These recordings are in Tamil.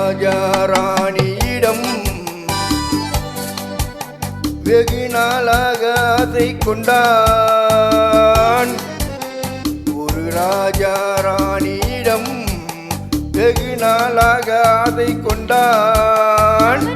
ராஜா ராணியிடம் வெகு நாளாக ஆசை கொண்டான். ஒரு ராஜா ராணியிடம் வெகு நாளாக ஆசை கொண்டான்.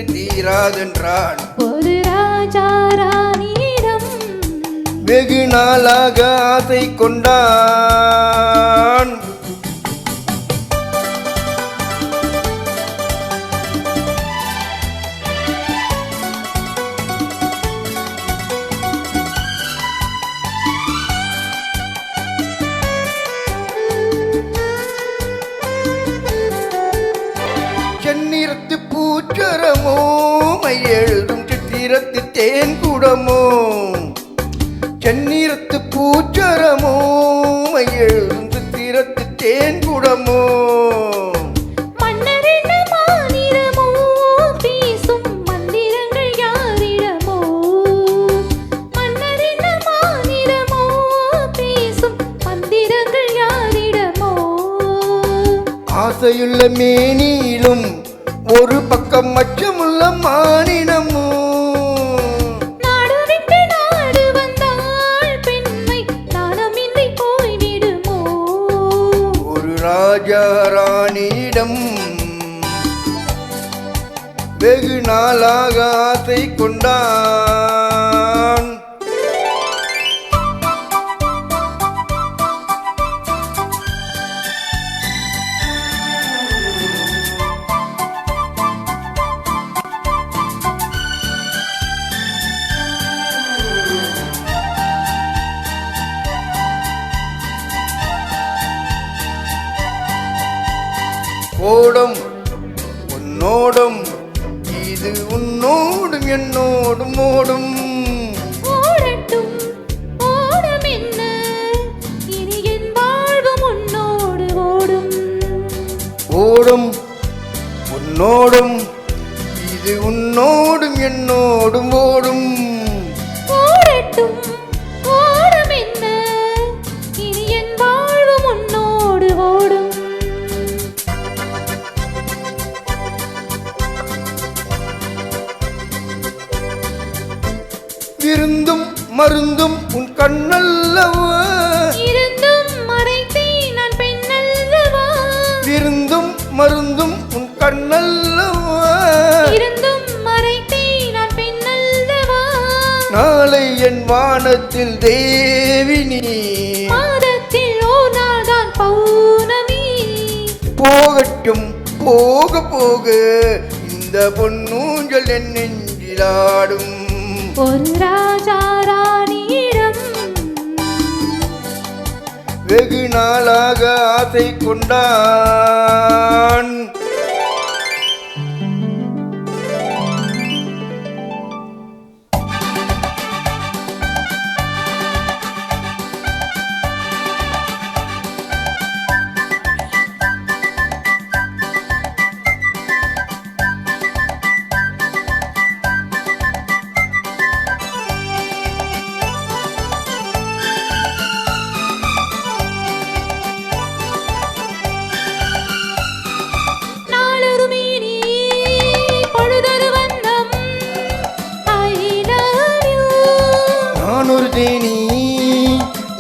தீராதென்றான். ஒரு ராஜா ராணியிடம் வெகு நாளாக ஆசை கொண்டான். செந்நிறத்து பூச்சரமோ எழுதும் சித்திரத்து தேன் குடமோ. செந்நிறத்து பூச்சரமோ எழுதும் சித்திரத்து தேன் குடமோ. மன்னரென்ன மாநிறமோ பேசும் மந்திரங்கள் யாரிடமோ. மன்னரென்ன மாநிறமோ பேசும் மந்திரங்கள் யாரிடமோ. ஆசையுள்ள மேனியிலும் ஒரு பக்கம் மச்சமுள்ள மானினமோ. நாடு விட்டு நாடு வந்தால் பெண்மை நாணமின்றி போய்விடுமோ. ஒரு ராஜா ராணியிடம் வெகு நாளாக ஆசை கொண்டான். ஓடும் உன்னோடும் இது உன்னோடும் என்னோடும் ஓடும். ஓடட்டும் ஓடும் என்ன இனி என் வாழ்வும் உன்னோடு ஓடும். ஓடும் உன்னோடும் இது உன்னோடும் என்னோடும் ஓடும். ஓடட்டும் ஓடும் என்ன இனி என் வாழ்வும் உன்னோடு ஓடும். இருந்தும் மருந்தும் உன் கண்ணல்லவா. இருந்தும் மறைத்தேன் நான் பெண்ணல்லவா. இருந்தும் மருந்தும் உன் கண்ணல்லவா. இருந்தும் மறைத்தேன் நான் பெண்ணல்லவா. நாளை என் வானத்தில் தேவி நீ. மாதத்தில் ஓர் நாள்தான் பௌர்ணமி. போகட்டும் போக போக இந்த பொன்னூஞ்சல் என் நெஞ்சிலாடும். ஒரு ராஜா ராணியிடம் வெகு நாளாக ஆசை கொண்டான்.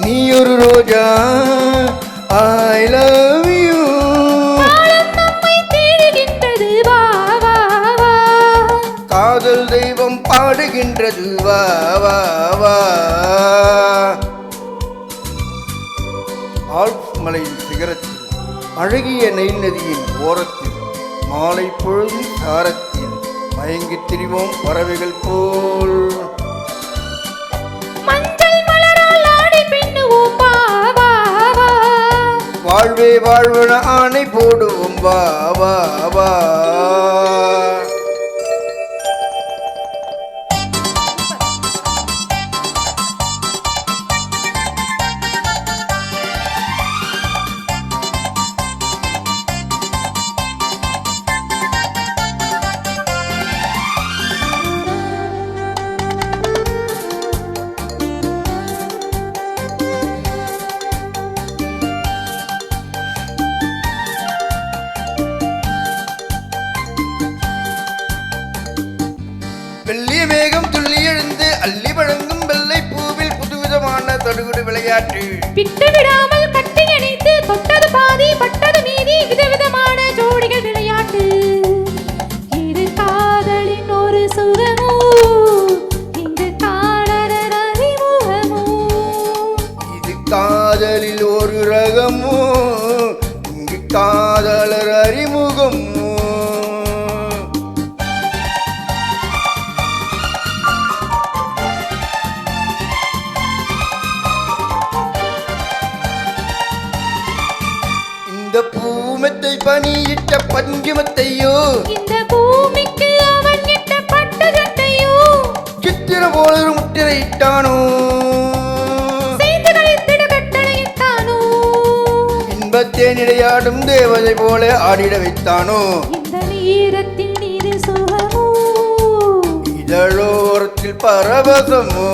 நீ ஒரு ரோஜா I love you. காதல் தெய்வம் பாடுகின்றது வா வா வா. ஆல்ப்ஸ் மலையின் சிகரத்தில் அழகிய நெல் நதியின் ஓரத்தில் மாலை பொழுதும் சாரத்தில் மயங்கித் திரிவோம் பறவைகள் போல். வாழ்வே வாழ்வன ஆணை போடுவோம் வா வா வா. தொடுகுடு விளையாட்டு விட்டு விடாமல் கட்டி அணைத்து தொட்டது பாதி பட்டது மீதி விதவிதமான ஜோடிகள் விளையாட்டு இது காதலின் ஒரு சுகமோ இங்கு காணர் அறிமுகமோ இது காதலில் ஒரு ரகமோ இங்கு காதலர் அறிமுகமோ இந்த பூமத்தை பணியிட்ட பஞ்சுமத்தையோ இந்த பூமிக்கு அவன் இட்ட பட்டு சட்டையோ சித்திர போல ஒரு முத்திரையிட்டானோ செய்து கழித்திட கட்டளையிட்டானோ இன்பத்தே நிலையாடும் தேவதை போல ஆடிட வைத்தானோ இந்த நேரத்தில் நீது சுகமோ இதழோரத்தில் பரவசமோ